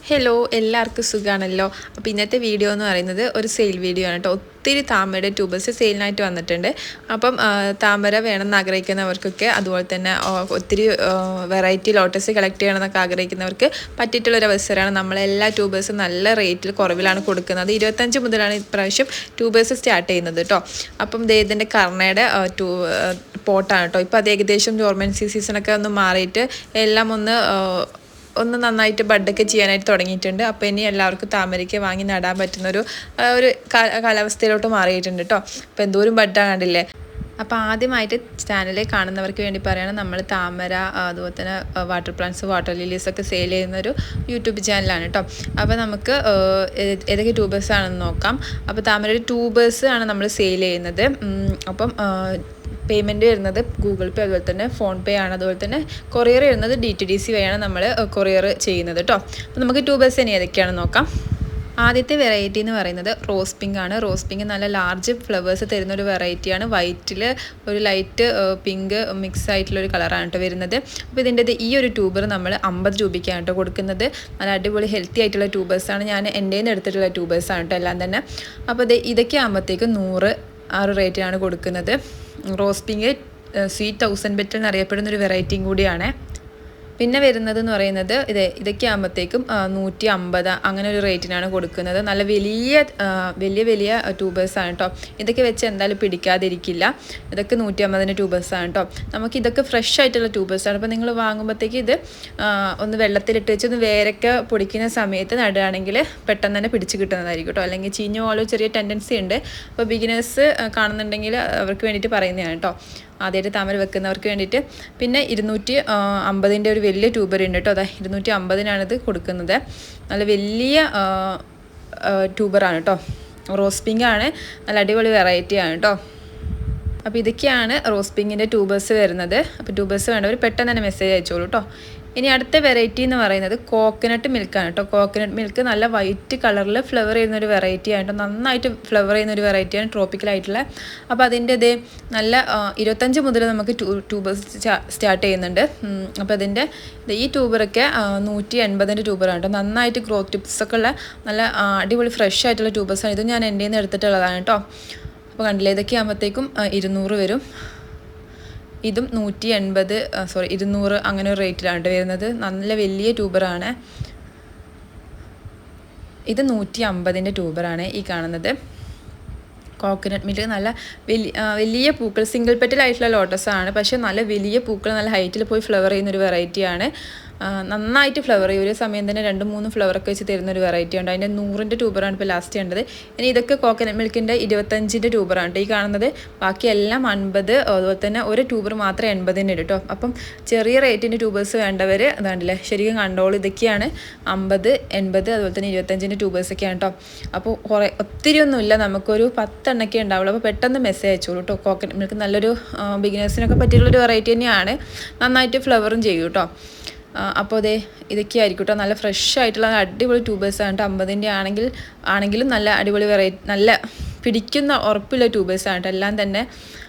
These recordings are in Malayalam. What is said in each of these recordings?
ഹലോ എല്ലാവർക്കും സുഖമാണല്ലോ. അപ്പോൾ ഇന്നത്തെ വീഡിയോ എന്ന് പറയുന്നത് ഒരു സെയിൽ വീഡിയോ ആണ് കേട്ടോ. ഒത്തിരി താമരയുടെ ട്യൂബേഴ്സ് സെയിലിനായിട്ട് വന്നിട്ടുണ്ട്. അപ്പം താമര വേണമെന്ന് ആഗ്രഹിക്കുന്നവർക്കൊക്കെ അതുപോലെ തന്നെ ഒത്തിരി വെറൈറ്റി ലോട്ടസ് കളക്ട് ചെയ്യണമെന്നൊക്കെ ആഗ്രഹിക്കുന്നവർക്ക് പറ്റിയിട്ടുള്ളൊരു അവസരമാണ്. നമ്മളെല്ലാ ട്യൂബേഴ്സും നല്ല റേറ്റിൽ കുറവിലാണ് കൊടുക്കുന്നത്. 25 മുതലാണ് ഇപ്രാവശ്യം ട്യൂബേഴ്സ് സ്റ്റാർട്ട് ചെയ്യുന്നത് കേട്ടോ. അപ്പം ഇതിൻ്റെ കർണയുടെ പോട്ടാണ് കേട്ടോ. ഇപ്പോൾ അത് ഏകദേശം ജോർമെൻസി സീസണൊക്കെ ഒന്ന് മാറിയിട്ട് എല്ലാം ഒന്ന് നന്നായിട്ട് ബഡൊക്കെ ചെയ്യാനായിട്ട് തുടങ്ങിയിട്ടുണ്ട്. അപ്പോൾ ഇനി എല്ലാവർക്കും താമരയ്ക്ക് വാങ്ങി നടാൻ പറ്റുന്ന ഒരു കാലാവസ്ഥയിലോട്ട് മാറിയിട്ടുണ്ട് കേട്ടോ. അപ്പോൾ എന്തോരം ബഡാണ് കണ്ടില്ലേ. അപ്പോൾ ആദ്യമായിട്ട് ചാനലിൽ കാണുന്നവർക്ക് വേണ്ടി പറയുകയാണ്, നമ്മൾ താമര അതുപോലെ തന്നെ വാട്ടർ പ്ലാന്റ്സ്, വാട്ടർ ലില്ലീസ് ഒക്കെ സെയിൽ ചെയ്യുന്നൊരു യൂട്യൂബ് ചാനലാണ് കേട്ടോ. അപ്പോൾ നമുക്ക് ഏതൊക്കെ ട്യൂബേഴ്സാണെന്ന് നോക്കാം. അപ്പോൾ താമരയുടെ ട്യൂബേഴ്സ് ആണ് നമ്മൾ സെയിൽ ചെയ്യുന്നത്. അപ്പം പേയ്മെൻറ്റ് വരുന്നത് ഗൂഗിൾ പേ, അതുപോലെ തന്നെ ഫോൺ പേ ആണ്. അതുപോലെ തന്നെ കൊറിയർ വരുന്നത് DTDC വഴിയാണ് നമ്മൾ കൊറിയർ ചെയ്യുന്നത് കേട്ടോ. അപ്പോൾ നമുക്ക് ട്യൂബേഴ്സ് ഇനി ഏതൊക്കെയാണെന്ന് നോക്കാം. ആദ്യത്തെ വെറൈറ്റി എന്ന് പറയുന്നത് റോസ് പിങ്ക് ആണ്. റോസ് പിങ്ക് നല്ല ലാർജ് ഫ്ലവേഴ്സ് തരുന്ന ഒരു വെറൈറ്റിയാണ്. വൈറ്റിൽ ഒരു ലൈറ്റ് പിങ്ക് മിക്സ് ആയിട്ടുള്ളൊരു കളറാണ് കേട്ടോ വരുന്നത്. അപ്പോൾ ഇതിൻ്റെ ഈ ഒരു ട്യൂബർ നമ്മൾ 50 രൂപയ്ക്കാണ് കേട്ടോ കൊടുക്കുന്നത്. നല്ല അടിപൊളി ഹെൽത്തി ആയിട്ടുള്ള ട്യൂബേഴ്സാണ്. ഞാൻ എൻ്റെ നിന്ന് എടുത്തിട്ടുള്ള ട്യൂബേഴ്സാണ് കേട്ടോ എല്ലാം തന്നെ. അപ്പോൾ ഇതൊക്കെ ആകുമ്പോഴത്തേക്കും 100 ആ ഒരു റേറ്റിനാണ് കൊടുക്കുന്നത്. റോസ് പിങ്ക് സ്വീറ്റ് 1000 ബെറ്റൽ എന്നറിയപ്പെടുന്നൊരു വെറൈറ്റിയും കൂടിയാണ്. പിന്നെ വരുന്നത് എന്ന് പറയുന്നത് ഇതൊക്കെ ആകുമ്പോഴത്തേക്കും 150 അങ്ങനെ ഒരു റേറ്റിനാണ് കൊടുക്കുന്നത്. നല്ല വലിയ ട്യൂബേഴ്സാണ് കേട്ടോ. ഇതൊക്കെ വെച്ച് എന്തായാലും പിടിക്കാതിരിക്കില്ല. ഇതൊക്കെ 150 ട്യൂബേഴ്സാണ് കേട്ടോ. നമുക്ക് ഇതൊക്കെ ഫ്രഷ് ആയിട്ടുള്ള ട്യൂബേഴ്സാണ്. അപ്പോൾ നിങ്ങൾ വാങ്ങുമ്പോഴത്തേക്ക് ഇത് ഒന്ന് വെള്ളത്തിലിട്ട് വെച്ച് ഒന്ന് വേരൊക്കെ പൊടിക്കുന്ന സമയത്ത് നടുകയാണെങ്കിൽ പെട്ടെന്ന് തന്നെ പിടിച്ച് കിട്ടുന്നതായിരിക്കും കേട്ടോ. അല്ലെങ്കിൽ ചീഞ്ഞു പോകാനുള്ള ചെറിയ ടെൻഡൻസി ഉണ്ട്. അപ്പോൾ ബിഗിനേഴ്സ് കാണുന്നുണ്ടെങ്കിൽ അവർക്ക് വേണ്ടിയിട്ട് പറയുന്നതാണ് കേട്ടോ, ആദ്യമായിട്ട് താമര വെക്കുന്നവർക്ക് വേണ്ടിയിട്ട്. പിന്നെ 250 ഒരു വലിയ ട്യൂബർ ഉണ്ട് കേട്ടോ. അതാ 250 കൊടുക്കുന്നത്. നല്ല വലിയ ട്യൂബറാണ് കേട്ടോ. റോസ് പിങ്ക് ആണ്. നല്ല അടിപൊളി വെറൈറ്റി ആണ് കേട്ടോ. അപ്പോൾ ഇതൊക്കെയാണ് റോസ് പിങ്കിൻ്റെ ട്യൂബേഴ്സ് വരുന്നത്. അപ്പോൾ ട്യൂബേഴ്സ് വേണ്ടവർ പെട്ടെന്ന് തന്നെ മെസ്സേജ് അയച്ചോളൂ കേട്ടോ. ഇനി അടുത്ത വെറൈറ്റി എന്ന് പറയുന്നത് കോക്കനട്ട് മിൽക്കാണ് കേട്ടോ. കോക്കനട്ട് മിൽക്ക് നല്ല വൈറ്റ് കളറിൽ ഫ്ലവർ ചെയ്യുന്നൊരു വെറൈറ്റി ആണ് കേട്ടോ. നന്നായിട്ട് ഫ്ലവർ ചെയ്യുന്നൊരു വെറൈറ്റിയാണ്, ട്രോപ്പിക്കലായിട്ടുള്ള. അപ്പോൾ അതിൻ്റെ നല്ല 25 മുതൽ നമുക്ക് ട്യൂബേഴ്സ് സ്റ്റാർട്ട് ചെയ്യുന്നുണ്ട്. അപ്പോൾ അതിൻ്റെ ഈ ട്യൂബറൊക്കെ 180 ട്യൂബറാണ് കേട്ടോ. നന്നായിട്ട് ഗ്രോത്ത് ടിപ്സൊക്കെ ഉള്ള നല്ല അടിപൊളി ഫ്രഷ് ആയിട്ടുള്ള ട്യൂബേഴ്സാണ്. ഇത് ഞാൻ എൻ്റെ നിന്ന് എടുത്തിട്ടുള്ളതാണ് കേട്ടോ. അപ്പോൾ കണ്ടില്ലേ, ഇതൊക്കെ ആകുമ്പോഴത്തേക്കും 200 വരും. ഇതും 200 അങ്ങനെ ഒരു റേറ്റിലാണ് വരുന്നത്. നല്ല വലിയ ട്യൂബറാണ്. ഇത് 150 ട്യൂബറാണ് ഈ കാണുന്നത്. കോക്കനട്ട് മിൽക്ക് നല്ല വലിയ പൂക്കൾ, സിംഗിൾ പെറ്റലായിട്ടുള്ള ലോട്ടസാണ്. പക്ഷേ നല്ല വലിയ പൂക്കൾ നല്ല ഹൈറ്റിൽ പോയി ഫ്ലവർ ചെയ്യുന്നൊരു വെറൈറ്റിയാണ്. നന്നായിട്ട് ഫ്ലവർ ചെയ്യും. ഒരു സമയം തന്നെ 2-3 ഫ്ലവറൊക്കെ വെച്ച് തരുന്നൊരു വെറൈറ്റി ഉണ്ട്. അതിൻ്റെ 100 ട്യൂബറാണ് ഇപ്പോൾ ലാസ്റ്റ് ചെയ്യേണ്ടത്. ഇനി ഇതൊക്കെ കോക്കനട്ട് മിൽക്കിൻ്റെ 25 ട്യൂബറാണ് ഈ കാണുന്നത്. ബാക്കി എല്ലാം 50. അതുപോലെ തന്നെ ഒരു ട്യൂബർ മാത്രം 80 കേട്ടോ. അപ്പം ചെറിയ റേറ്റിൻ്റെ ട്യൂബേഴ്സ് വേണ്ടവർ അതാണ്ടല്ലേ ശരിക്കും കണ്ടോളൂ. ഇതൊക്കെയാണ് 50, 80 അതുപോലെ തന്നെ 25 ട്യൂബേഴ്സൊക്കെയാണ് കേട്ടോ. അപ്പോൾ ഒത്തിരി ഒന്നുമില്ല, നമുക്കൊരു 10 എണ്ണൊക്കെ ഉണ്ടാവുള്ളൂ. അപ്പോൾ പെട്ടെന്ന് മെസ്സേജ് അയച്ചോളൂ കേട്ടോ. കോക്കനട്ട് മിൽക്ക് നല്ലൊരു ബിഗിനേഴ്സിനൊക്കെ പറ്റിയുള്ളൊരു വെറൈറ്റി തന്നെയാണ്. നന്നായിട്ട് ഫ്ലവറും ചെയ്യും കേട്ടോ. അപ്പോൾ ഇതൊക്കെ ആയിരിക്കും കേട്ടോ. നല്ല ഫ്രഷ് ആയിട്ടുള്ള അടിപൊളി ട്യൂബേഴ്സാണ് കേട്ടോ. 50 ആണെങ്കിലും നല്ല അടിപൊളി വെറൈറ്റി, നല്ല പിടിക്കുന്ന ഉറപ്പുള്ള ട്യൂബേഴ്സാണ് കേട്ടോ എല്ലാം തന്നെ.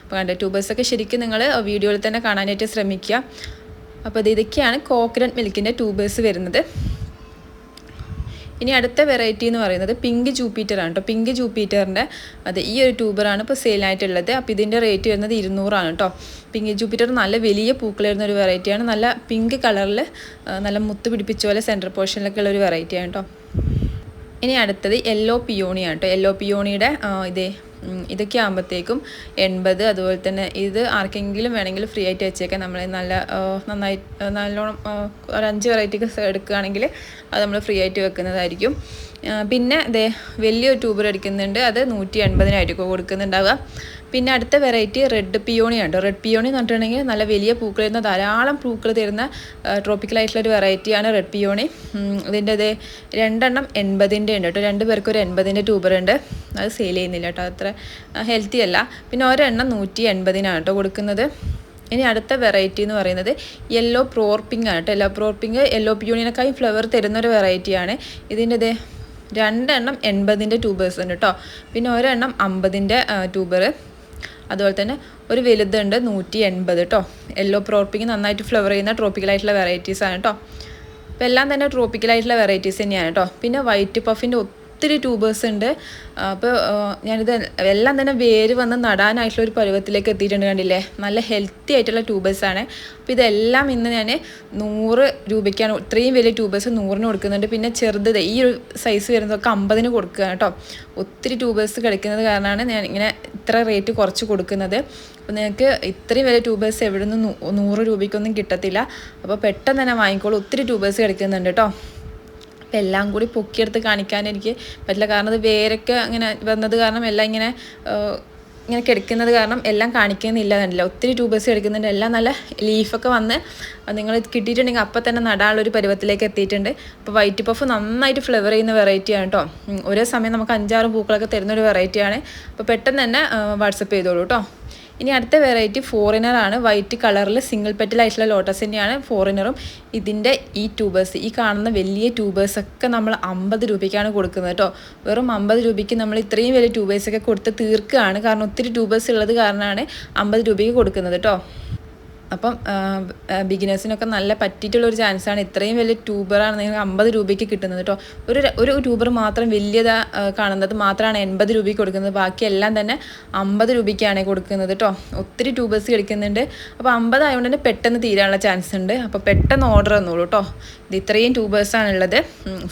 അപ്പോൾ കണ്ടോ, ട്യൂബേഴ്സൊക്കെ ശരിക്കും നിങ്ങൾ വീഡിയോയിൽ തന്നെ കാണാനായിട്ട് ശ്രമിക്കുക. അപ്പോൾ ഇതൊക്കെയാണ് കോക്കനട്ട് മിൽക്കിൻ്റെ ട്യൂബേഴ്സ് വരുന്നത്. ഇനി അടുത്ത വെറൈറ്റി എന്ന് പറയുന്നത് പിങ്ക് ജൂപ്പിറ്ററാണ് കേട്ടോ. പിങ്ക് ജൂപ്പിറ്ററിൻ്റെ ഈ ഒരു ട്യൂബറാണ് ഇപ്പോൾ സെയിലായിട്ടുള്ളത്. അപ്പോൾ ഇതിൻ്റെ റേറ്റ് വരുന്നത് 200 കേട്ടോ. പിങ്ക് ജൂപ്പിറ്റർ നല്ല വലിയ പൂക്കൾ വരുന്ന ഒരു വെറൈറ്റിയാണ്. നല്ല പിങ്ക് കളറിൽ നല്ല മുത്ത് പിടിപ്പിച്ച പോലെ സെൻറ്റർ പോർഷനിലൊക്കെ ഉള്ളൊരു വെറൈറ്റിയാണ് കേട്ടോ. ഇനി അടുത്തത് യെല്ലോ പിയോണിയാണ് കേട്ടോ. യെല്ലോ പിയോണിയുടെ ഇതൊക്കെ ആകുമ്പോഴത്തേക്കും 80. അതുപോലെ തന്നെ ഇത് ആർക്കെങ്കിലും വേണമെങ്കിൽ ഫ്രീ ആയിട്ട് വെച്ചേക്കാം. നമ്മൾ നല്ലോണം ഒരു 5 വെറൈറ്റിക്ക് എടുക്കുകയാണെങ്കിൽ അത് നമ്മൾ ഫ്രീ ആയിട്ട് വെക്കുന്നതായിരിക്കും. പിന്നെ വലിയൊരു ട്യൂബർ എടുക്കുന്നുണ്ട്. അത് 180 കൊടുക്കുന്നുണ്ടാവുക. പിന്നെ അടുത്ത വെറൈറ്റി റെഡ് പിയോണിയാണ് കേട്ടോ. റെഡ് പിയോണി എന്ന് പറഞ്ഞിട്ടുണ്ടെങ്കിൽ നല്ല വലിയ പൂക്കൾ തരുന്ന, ധാരാളം പൂക്കൾ തരുന്ന ട്രോപ്പിക്കലായിട്ടുള്ളൊരു വെറൈറ്റിയാണ് റെഡ് പിയോണി. ഇതിൻ്റെ 2 എണ്ണം 80 ഉണ്ട് കേട്ടോ. 2 പേർക്ക് ഒരു 80 ട്യൂബർ ഉണ്ട്. അത് സെയിൽ ചെയ്യുന്നില്ല കേട്ടോ, അത്ര ഹെൽത്തി അല്ല. പിന്നെ ഒരെണ്ണം 180 കേട്ടോ കൊടുക്കുന്നത്. ഇനി അടുത്ത വെറൈറ്റി എന്ന് പറയുന്നത് യെല്ലോ പ്രോർപ്പിംഗ് ആണ് കേട്ടോ. യെല്ലോ പിയോണിനേക്കായി ഫ്ലവർ തരുന്നൊരു വെറൈറ്റിയാണ്. ഇതിൻ്റെ 2 എണ്ണം 80 ട്യൂബേഴ്സ് ഉണ്ട് കേട്ടോ. പിന്നെ ഒരെണ്ണം 50 ട്യൂബർ. അതുപോലെ തന്നെ ഒരു വലുതുണ്ട് 180 കേട്ടോ. യെല്ലോ പ്രോർപ്പിംഗ് നന്നായിട്ട് ഫ്ലവർ ചെയ്യുന്ന ട്രോപ്പിക്കലായിട്ടുള്ള വെറൈറ്റീസാണ് കേട്ടോ. അപ്പോൾ എല്ലാം തന്നെ ട്രോപ്പിക്കലായിട്ടുള്ള വെറൈറ്റീസ് തന്നെയാണ് കേട്ടോ. പിന്നെ വൈറ്റ് പഫിൻ്റെ ഒത്തിരി ട്യൂബേഴ്സ് ഉണ്ട്. അപ്പോൾ ഞാനിത് എല്ലാം തന്നെ വേര് വന്ന് നടാനായിട്ടുള്ള ഒരു പരുവത്തിലേക്ക് എത്തിയിട്ടുണ്ട്. കണ്ടില്ലേ, നല്ല ഹെൽത്തി ആയിട്ടുള്ള ട്യൂബേഴ്സാണ്. അപ്പോൾ ഇതെല്ലാം ഇന്ന് ഞാൻ 100 രൂപയ്ക്കാണ്, ഇത്രയും വലിയ ട്യൂബേഴ്സ് 100-ന് കൊടുക്കുന്നുണ്ട്. പിന്നെ ചെറുത് ഈ ഒരു സൈസ് വരുന്നതൊക്കെ 50-ന് കൊടുക്കുക കേട്ടോ. ഒത്തിരി ട്യൂബേഴ്സ് കിടക്കുന്നത് കാരണമാണ് ഞാൻ ഇങ്ങനെ ഇത്ര റേറ്റ് കുറച്ച് കൊടുക്കുന്നത്. അപ്പോൾ നിങ്ങൾക്ക് ഇത്രയും വലിയ ട്യൂബേഴ്സ് എവിടെ നിന്ന് 100 രൂപയ്ക്കൊന്നും കിട്ടത്തില്ല. അപ്പോൾ പെട്ടെന്ന് തന്നെ വാങ്ങിക്കോളൂ. ഒത്തിരി ട്യൂബേഴ്സ് കിടക്കുന്നുണ്ട് കേട്ടോ. അപ്പോൾ എല്ലാം കൂടി പൊക്കിയെടുത്ത് കാണിക്കാൻ എനിക്ക് പറ്റില്ല, കാരണം അത് വേരൊക്കെ അങ്ങനെ വന്നത് കാരണം എല്ലാം ഇങ്ങനെ കിടക്കുന്നത് കാരണം എല്ലാം കാണിക്കുന്നില്ല. കണ്ടില്ല, ഒത്തിരി ട്യൂബേഴ്സ് കിടക്കുന്നുണ്ട്. എല്ലാം നല്ല ലീഫൊക്കെ വന്ന് നിങ്ങൾ കിട്ടിയിട്ടുണ്ടെങ്കിൽ അപ്പം തന്നെ നടാനുള്ളൊരു പരുവത്തിലേക്ക് എത്തിയിട്ടുണ്ട്. അപ്പോൾ വൈറ്റ് പഫ് നന്നായിട്ട് ഫ്ലവർ ചെയ്യുന്ന വെറൈറ്റിയാണ് കേട്ടോ. ഒരേ സമയം നമുക്ക് 5-6 പൂക്കളൊക്കെ തരുന്നൊരു വെറൈറ്റിയാണ്. അപ്പോൾ പെട്ടെന്ന് തന്നെ വാട്സപ്പ് ചെയ്തോളൂ കേട്ടോ. ഇനി അടുത്ത വെറൈറ്റി ഫോറിനറാണ്. വൈറ്റ് കളറിൽ സിംഗിൾ പെറ്റലായിട്ടുള്ള ലോട്ടസ് തന്നെയാണ് ഫോറിനറും. ഇതിൻ്റെ ഈ ട്യൂബേഴ്സ്, ഈ കാണുന്ന വലിയ ട്യൂബേഴ്സൊക്കെ നമ്മൾ 50 രൂപയ്ക്കാണ് കൊടുക്കുന്നത് കേട്ടോ. വെറും 50 രൂപയ്ക്ക് നമ്മൾ ഇത്രയും വലിയ ട്യൂബേഴ്സൊക്കെ കൊടുത്ത് തീർക്കുകയാണ്. കാരണം ഒത്തിരി ട്യൂബേഴ്സ് ഉള്ളത് കാരണമാണ് 50 രൂപയ്ക്ക് കൊടുക്കുന്നത് കേട്ടോ. അപ്പം ബിഗിനേഴ്സിനൊക്കെ നല്ല പറ്റിയിട്ടുള്ളൊരു ചാൻസാണ്. ഇത്രയും വലിയ ട്യൂബറാണ് നിങ്ങൾക്ക് 50 രൂപയ്ക്ക് കിട്ടുന്നത് കേട്ടോ. ഒരു ട്യൂബർ മാത്രം വലിയതാ കാണുന്നത് മാത്രമാണ് 80 രൂപയ്ക്ക് കൊടുക്കുന്നത്. ബാക്കിയെല്ലാം തന്നെ 50 രൂപയ്ക്കാണ് കൊടുക്കുന്നത് കേട്ടോ. ഒത്തിരി ട്യൂബേഴ്സ് കിടക്കുന്നുണ്ട്. അപ്പോൾ 50 ആയതുകൊണ്ട് തന്നെ പെട്ടെന്ന് തീരാനുള്ള ചാൻസ് ഉണ്ട്. അപ്പോൾ പെട്ടെന്ന് ഓർഡർ തന്നോളൂ കേട്ടോ. ഇത് ഇത്രയും ട്യൂബേഴ്സാണുള്ളത്.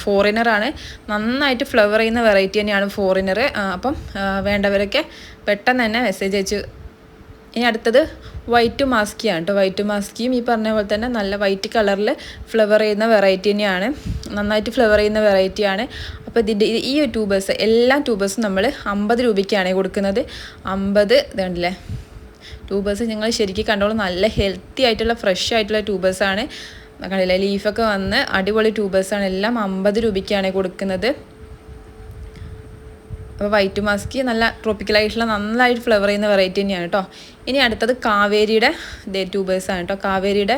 ഫോറിനറാണ്, നന്നായിട്ട് ഫ്ലവർ ചെയ്യുന്ന വെറൈറ്റി തന്നെയാണ് ഫോറിനർ. അപ്പം വേണ്ടവരൊക്കെ പെട്ടെന്ന് തന്നെ മെസ്സേജ് അയച്ച്. ഇനി അടുത്തത് വൈറ്റ് മാസ്കിയാണ് കേട്ടോ. വൈറ്റ് മാസ്കിയും ഈ പറഞ്ഞ പോലെ തന്നെ നല്ല വൈറ്റ് കളറിൽ ഫ്ലവർ ചെയ്യുന്ന വെറൈറ്റി തന്നെയാണ്, നന്നായിട്ട് ഫ്ലവർ ചെയ്യുന്ന വെറൈറ്റിയാണ്. അപ്പോൾ ഇതിൻ്റെ ഈ ട്യൂബേഴ്സ് എല്ലാ ട്യൂബേഴ്സും നമ്മൾ 50 രൂപയ്ക്കാണ് കൊടുക്കുന്നത്. 50 ഇതുണ്ടല്ലേ ട്യൂബേഴ്സ് നിങ്ങൾ ശരിക്കും കണ്ടോളൂ. നല്ല ഹെൽത്തി ആയിട്ടുള്ള ഫ്രഷ് ആയിട്ടുള്ള ട്യൂബേഴ്സാണ്. കണ്ടില്ലേ, ലീഫൊക്കെ വന്ന് അടിപൊളി ട്യൂബേഴ്സാണ്. എല്ലാം 50 രൂപയ്ക്കാണ് കൊടുക്കുന്നത്. അപ്പോൾ വൈറ്റ് മാസ്കി നല്ല ട്രോപ്പിക്കലായിട്ടുള്ള നന്നായിട്ട് ഫ്ലവർ ചെയ്യുന്ന വെറൈറ്റി തന്നെയാണ് കേട്ടോ. ഇനി അടുത്തത് കാവേരിയുടെ ട്യൂബേഴ്സാണ് കേട്ടോ. കാവേരിയുടെ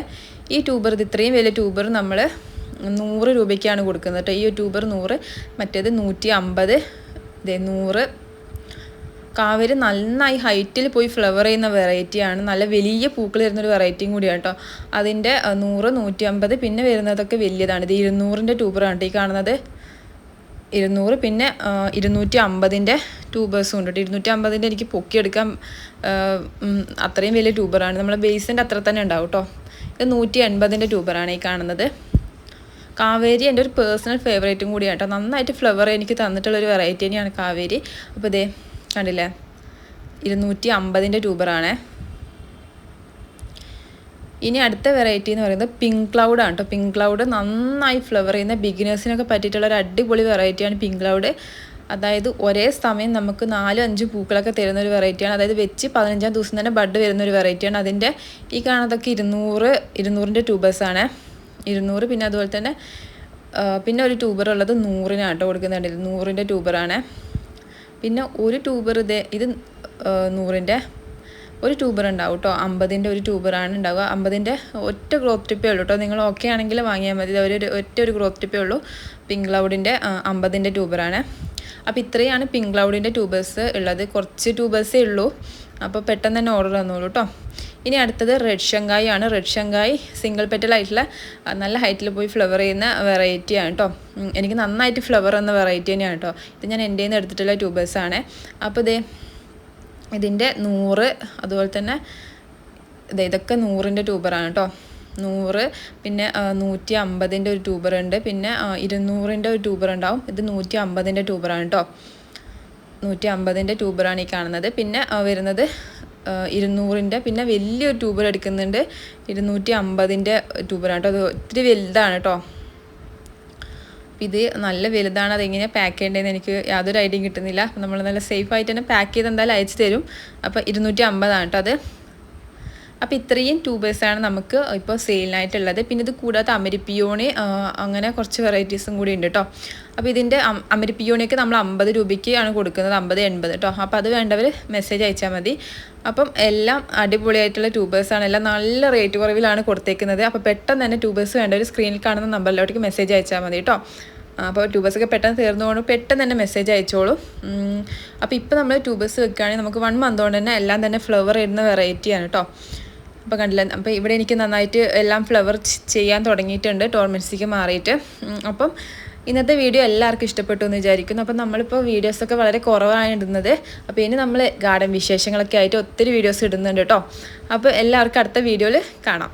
ഈ ട്യൂബർ, ഇത് ഇത്രയും വലിയ ട്യൂബർ നമ്മൾ 100 രൂപയ്ക്കാണ് കൊടുക്കുന്നത് കേട്ടോ. ഈ ട്യൂബർ 100, മറ്റേത് 150. 100. കാവേരി നന്നായി ഹൈറ്റിൽ പോയി ഫ്ലവർ ചെയ്യുന്ന വെറൈറ്റിയാണ്. നല്ല വലിയ പൂക്കൾ വരുന്നൊരു വെറൈറ്റിയും കൂടിയാണ് കേട്ടോ. അതിൻ്റെ 100, 150 പിന്നെ വരുന്നതൊക്കെ വലിയതാണ്. ഇത് 200-ൻ്റെ ട്യൂബറാണ് ഈ കാണുന്നത്. 200. പിന്നെ 250-ൻ്റെ ട്യൂബേഴ്സും ഉണ്ട്. 250-ൻ്റെ എനിക്ക് പൊക്കിയെടുക്കാൻ അത്രയും വലിയ ട്യൂബറാണ്. നമ്മളെ ബേസിൻ്റെ അത്ര തന്നെ ഉണ്ടാവും കേട്ടോ. ഇത് 180-ൻ്റെ ട്യൂബറാണ് ഈ കാണുന്നത്. കാവേരി എൻ്റെ ഒരു പേഴ്സണൽ ഫേവറേറ്റും കൂടിയാണ് കേട്ടോ. നന്നായിട്ട് ഫ്ലവർ എനിക്ക് തന്നിട്ടുള്ളൊരു വെറൈറ്റി തന്നെയാണ് കാവേരി. അപ്പോൾ ഇതേ കണ്ടില്ലേ, 250-ൻ്റെ ട്യൂബറാണ്. ഇനി അടുത്ത വെറൈറ്റി എന്ന് പറയുന്നത് പിങ്ക് ക്ലൗഡാണ് കേട്ടോ. പിങ്ക് ക്ലൗഡ് നന്നായി ഫ്ലവർ ചെയ്യുന്ന ബിഗിനേഴ്സിനൊക്കെ പറ്റിയിട്ടുള്ള ഒരു അടിപൊളി വെറൈറ്റിയാണ് പിങ്ക് ക്ലൗഡ്. അതായത് ഒരേ സമയം നമുക്ക് 4-5 പൂക്കളൊക്കെ തരുന്ന ഒരു വെറൈറ്റിയാണ്. അതായത് വെച്ച് 15-ാം ദിവസം തന്നെ ബഡ് വരുന്ന ഒരു വെറൈറ്റിയാണ്. അതിൻ്റെ ഈ കാണുന്നതൊക്കെ 200-ൻ്റെ ട്യൂബേഴ്സാണ്. 200. പിന്നെ അതുപോലെ തന്നെ പിന്നെ ഒരു ട്യൂബർ ഉള്ളത് 100-നാണ് കേട്ടോ കൊടുക്കുന്നുണ്ട്. 100-ൻ്റെ ട്യൂബറാണ്. പിന്നെ ഒരു ട്യൂബർ ഇത് 100-ൻ്റെ ഒരു ട്യൂബർ ഉണ്ടാവും കേട്ടോ. 50-ൻ്റെ ഒരു ട്യൂബറാണ് ഉണ്ടാവുക. 50-ൻ്റെ ഒറ്റ ഗ്രോത്ത് ടിപ്പേ ഉള്ളൂ കേട്ടോ. നിങ്ങൾ ഓക്കെ ആണെങ്കിൽ വാങ്ങിയാൽ മതി. ഒരു ഗ്രോത്ത് ടിപ്പേ ഉള്ളൂ. പിങ്ക് ക്ലൗഡിൻ്റെ 50-ൻ്റെ ട്യൂബറാണ്. അപ്പോൾ ഇത്രയാണ് പിങ്ക് ക്ലൗഡിൻ്റെ ട്യൂബേഴ്സ് ഉള്ളത്. കുറച്ച് ട്യൂബേഴ്സേ ഉള്ളൂ. അപ്പോൾ പെട്ടെന്ന് തന്നെ ഓർഡർ തന്നോളൂ കേട്ടോ. ഇനി അടുത്തത് റെഡ് ഷങ്കായി ആണ്. റെഡ് ഷങ്കായി സിംഗിൾ പെറ്റലായിട്ടുള്ള നല്ല ഹൈറ്റിൽ പോയി ഫ്ലവർ ചെയ്യുന്ന വെറൈറ്റിയാണ് കേട്ടോ. എനിക്ക് നന്നായിട്ട് ഫ്ലവർ എന്ന വെറൈറ്റി തന്നെയാണ് കേട്ടോ. ഇത് ഞാൻ എൻ്റെ നിന്ന് എടുത്തിട്ടുള്ള ട്യൂബേഴ്സാണ്. അപ്പോൾ ഇതിൻ്റെ 100, അതുപോലെ തന്നെ ഇതൊക്കെ 100-ൻ്റെ ട്യൂബറാണ് കേട്ടോ. 100. പിന്നെ 150-ൻ്റെ ഒരു ട്യൂബറുണ്ട്. പിന്നെ 200-ൻ്റെ ഒരു ട്യൂബർ ഉണ്ടാവും. ഇത് 150-ൻ്റെ ട്യൂബറാണ് കേട്ടോ. 150-ൻ്റെ ട്യൂബറാണ് ഈ കാണുന്നത്. പിന്നെ വരുന്നത് 200-ൻ്റെ പിന്നെ വലിയൊരു ട്യൂബർ എടുക്കുന്നുണ്ട്. 250-ൻ്റെ ട്യൂബറാണ് കേട്ടോ. അത് ഒത്തിരി വലുതാണ് കേട്ടോ. ഇത് നല്ല വലുതാണ്. അതെങ്ങനെയാണ് പാക്ക് ചെയ്യേണ്ടതെന്ന് എനിക്ക് യാതൊരു ഐഡിയയും കിട്ടുന്നില്ല. നമ്മൾ നല്ല സേഫായിട്ട് തന്നെ പാക്ക് ചെയ്ത് എന്തായാലും അയച്ചു തരും. അപ്പോൾ 250 കേട്ടോ അത്. അപ്പോൾ ഇത്രയും ട്യൂബേഴ്സാണ് നമുക്ക് ഇപ്പോൾ സെയിലിനായിട്ടുള്ളത്. പിന്നെ ഇത് കൂടാതെ അമരിപ്പിയോണി അങ്ങനെ കുറച്ച് വെറൈറ്റീസും കൂടി ഉണ്ട് കേട്ടോ. അപ്പോൾ ഇതിൻ്റെ അമരിപ്പിയോണിയൊക്കെ നമ്മൾ 50 രൂപയ്ക്ക് ആണ് കൊടുക്കുന്നത്. 50-80 കേട്ടോ. അപ്പോൾ അത് വേണ്ടവർ മെസ്സേജ് അയച്ചാൽ മതി. അപ്പം എല്ലാം അടിപൊളിയായിട്ടുള്ള ട്യൂബേഴ്സാണ്. എല്ലാം നല്ല റേറ്റ് കുറവിലാണ് കൊടുത്തേക്കുന്നത്. അപ്പോൾ പെട്ടെന്ന് തന്നെ ട്യൂബേഴ്സ് വേണ്ടവർ സ്ക്രീനിൽ കാണുന്ന നമ്പറിലോട്ടേക്ക് മെസ്സേജ് അയച്ചാൽ മതി കേട്ടോ. അപ്പോൾ ട്യൂബേഴ്സൊക്കെ പെട്ടെന്ന് തീർന്നുകൊണ്ട് പെട്ടെന്ന് തന്നെ മെസ്സേജ് അയച്ചോളൂ. അപ്പോൾ ഇപ്പോൾ നമ്മൾ ട്യൂബേഴ്സ് വെക്കുകയാണെങ്കിൽ നമുക്ക് 1 മന്ത് കൊണ്ട് തന്നെ എല്ലാം തന്നെ ഫ്ലവർ ഇടുന്ന വെറൈറ്റിയാണ് കേട്ടോ. അപ്പോൾ കണ്ടില്ല, അപ്പോൾ ഇവിടെ എനിക്ക് നന്നായിട്ട് എല്ലാം ഫ്ലവർ ചെയ്യാൻ തുടങ്ങിയിട്ടുണ്ട് ടോർമെൻസിക്ക് മാറിയിട്ട്. അപ്പം ഇന്നത്തെ വീഡിയോ എല്ലാവർക്കും ഇഷ്ടപ്പെട്ടു എന്ന് വിചാരിക്കുന്നു. അപ്പം നമ്മളിപ്പോൾ വീഡിയോസൊക്കെ വളരെ കുറവാണ് ഇടുന്നത്. അപ്പോൾ ഇനി നമ്മൾ ഗാർഡൻ വിശേഷങ്ങളൊക്കെ ആയിട്ട് ഒത്തിരി വീഡിയോസ് ഇടുന്നുണ്ട് കേട്ടോ. അപ്പോൾ എല്ലാവർക്കും അടുത്ത വീഡിയോയിൽ കാണാം.